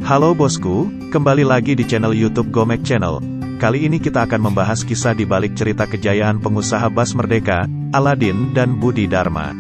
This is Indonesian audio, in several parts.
Halo bosku, kembali lagi di channel YouTube Gomek Channel. Kali ini kita akan membahas kisah di balik cerita kejayaan pengusaha Bas Merdeka, Aladin dan Budi Dharma.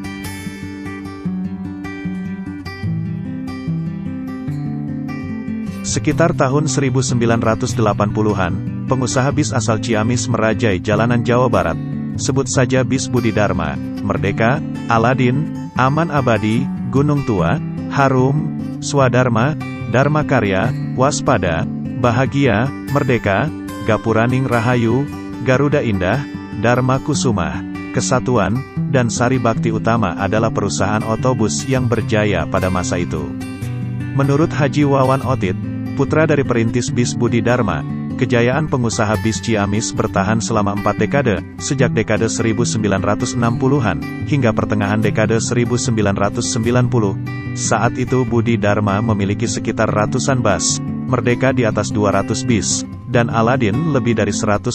Sekitar tahun 1980-an, pengusaha bis asal Ciamis merajai jalanan Jawa Barat. Sebut saja bis Budi Dharma, Merdeka, Aladin, Aman Abadi, Gunung Tua, Harum, Swadharma, Dharma Karya, Waspada, Bahagia, Merdeka, Gapuraning Rahayu, Garuda Indah, Dharma Kusuma, Kesatuan, dan Sari Bakti Utama adalah perusahaan otobus yang berjaya pada masa itu. Menurut Haji Wawan Otit, putra dari perintis bis Budi Dharma, kejayaan pengusaha bis Ciamis bertahan selama 4 dekade, sejak dekade 1960-an, hingga pertengahan dekade 1990. Saat itu Budi Dharma memiliki sekitar ratusan bus, Merdeka di atas 200 bis, dan Aladin lebih dari 150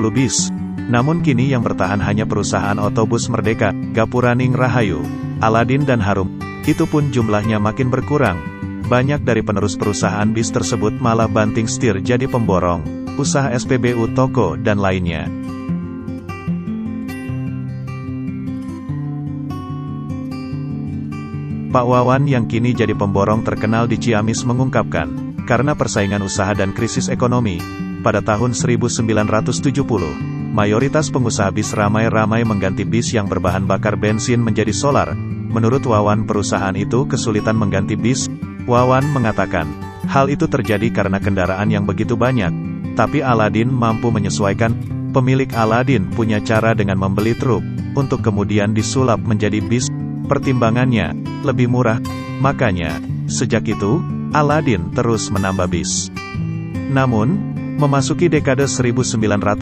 bis. Namun kini yang bertahan hanya perusahaan otobus Merdeka, Gapuraning Rahayu, Aladin dan Harum. Itu pun jumlahnya makin berkurang. Banyak dari penerus perusahaan bis tersebut malah banting setir jadi pemborong, usaha SPBU toko dan lainnya. Pak Wawan yang kini jadi pemborong terkenal di Ciamis mengungkapkan, karena persaingan usaha dan krisis ekonomi, pada tahun 1970, mayoritas pengusaha bis ramai-ramai mengganti bis yang berbahan bakar bensin menjadi solar. Menurut Wawan, perusahaan itu kesulitan mengganti bis. Wawan mengatakan, hal itu terjadi karena kendaraan yang begitu banyak, tapi Aladin mampu menyesuaikan. Pemilik Aladin punya cara dengan membeli truk, untuk kemudian disulap menjadi bis. Pertimbangannya lebih murah, makanya sejak itu Aladin terus menambah bis. Namun, memasuki dekade 1990,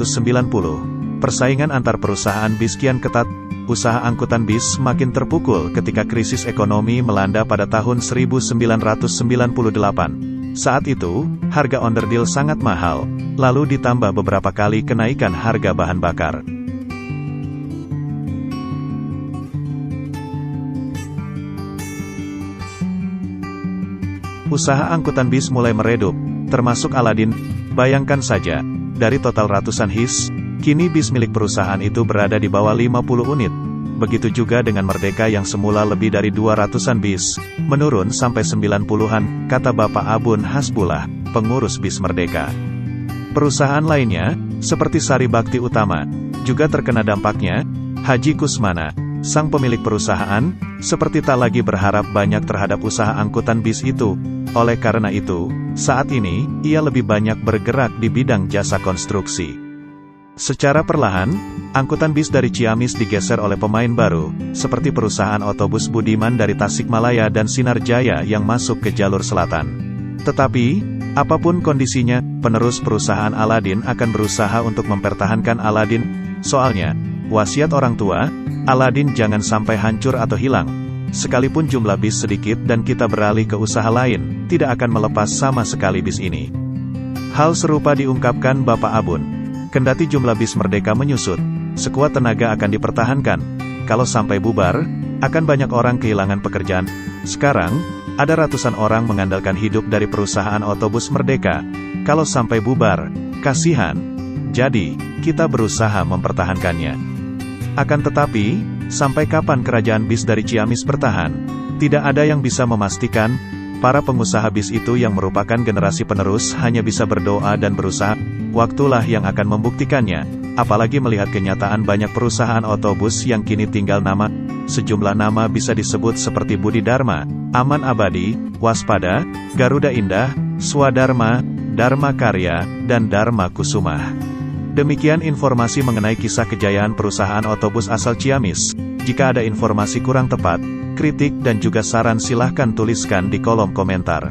persaingan antar perusahaan bis kian ketat. Usaha angkutan bis makin terpukul ketika krisis ekonomi melanda pada tahun 1998. Saat itu, harga onderdil sangat mahal, lalu ditambah beberapa kali kenaikan harga bahan bakar. Usaha angkutan bis mulai meredup, termasuk Aladin. Bayangkan saja, dari total ratusan HIS, kini bis milik perusahaan itu berada di bawah 50 unit. Begitu juga dengan Merdeka yang semula lebih dari 200-an bis, menurun sampai 90-an, kata Bapak Abun Hasbullah, pengurus bis Merdeka. Perusahaan lainnya, seperti Sari Bakti Utama, juga terkena dampaknya. Haji Kusmana, sang pemilik perusahaan, seperti tak lagi berharap banyak terhadap usaha angkutan bis itu. Oleh karena itu, saat ini, ia lebih banyak bergerak di bidang jasa konstruksi. Secara perlahan, angkutan bis dari Ciamis digeser oleh pemain baru, seperti perusahaan otobus Budiman dari Tasikmalaya dan Sinar Jaya yang masuk ke jalur selatan. Tetapi, apapun kondisinya, penerus perusahaan Aladin akan berusaha untuk mempertahankan Aladin. Soalnya, wasiat orang tua, Aladin jangan sampai hancur atau hilang. Sekalipun jumlah bis sedikit dan kita beralih ke usaha lain, tidak akan melepas sama sekali bis ini. Hal serupa diungkapkan Bapak Abun. Kendati jumlah bis Merdeka menyusut, sekuat tenaga akan dipertahankan. Kalau sampai bubar, akan banyak orang kehilangan pekerjaan. Sekarang, ada ratusan orang mengandalkan hidup dari perusahaan otobus Merdeka. Kalau sampai bubar, kasihan. Jadi, kita berusaha mempertahankannya. Akan tetapi, sampai kapan kerajaan bis dari Ciamis bertahan? Tidak ada yang bisa memastikan. Para pengusaha bis itu yang merupakan generasi penerus hanya bisa berdoa dan berusaha. Waktulah yang akan membuktikannya. Apalagi melihat kenyataan banyak perusahaan otobus yang kini tinggal nama. Sejumlah nama bisa disebut seperti Budi Dharma, Aman Abadi, Waspada, Garuda Indah, Swadharma, Dharma Karya, dan Dharma Kusuma. Demikian informasi mengenai kisah kejayaan perusahaan otobus asal Ciamis. Jika ada informasi kurang tepat, kritik dan juga saran silahkan tuliskan di kolom komentar.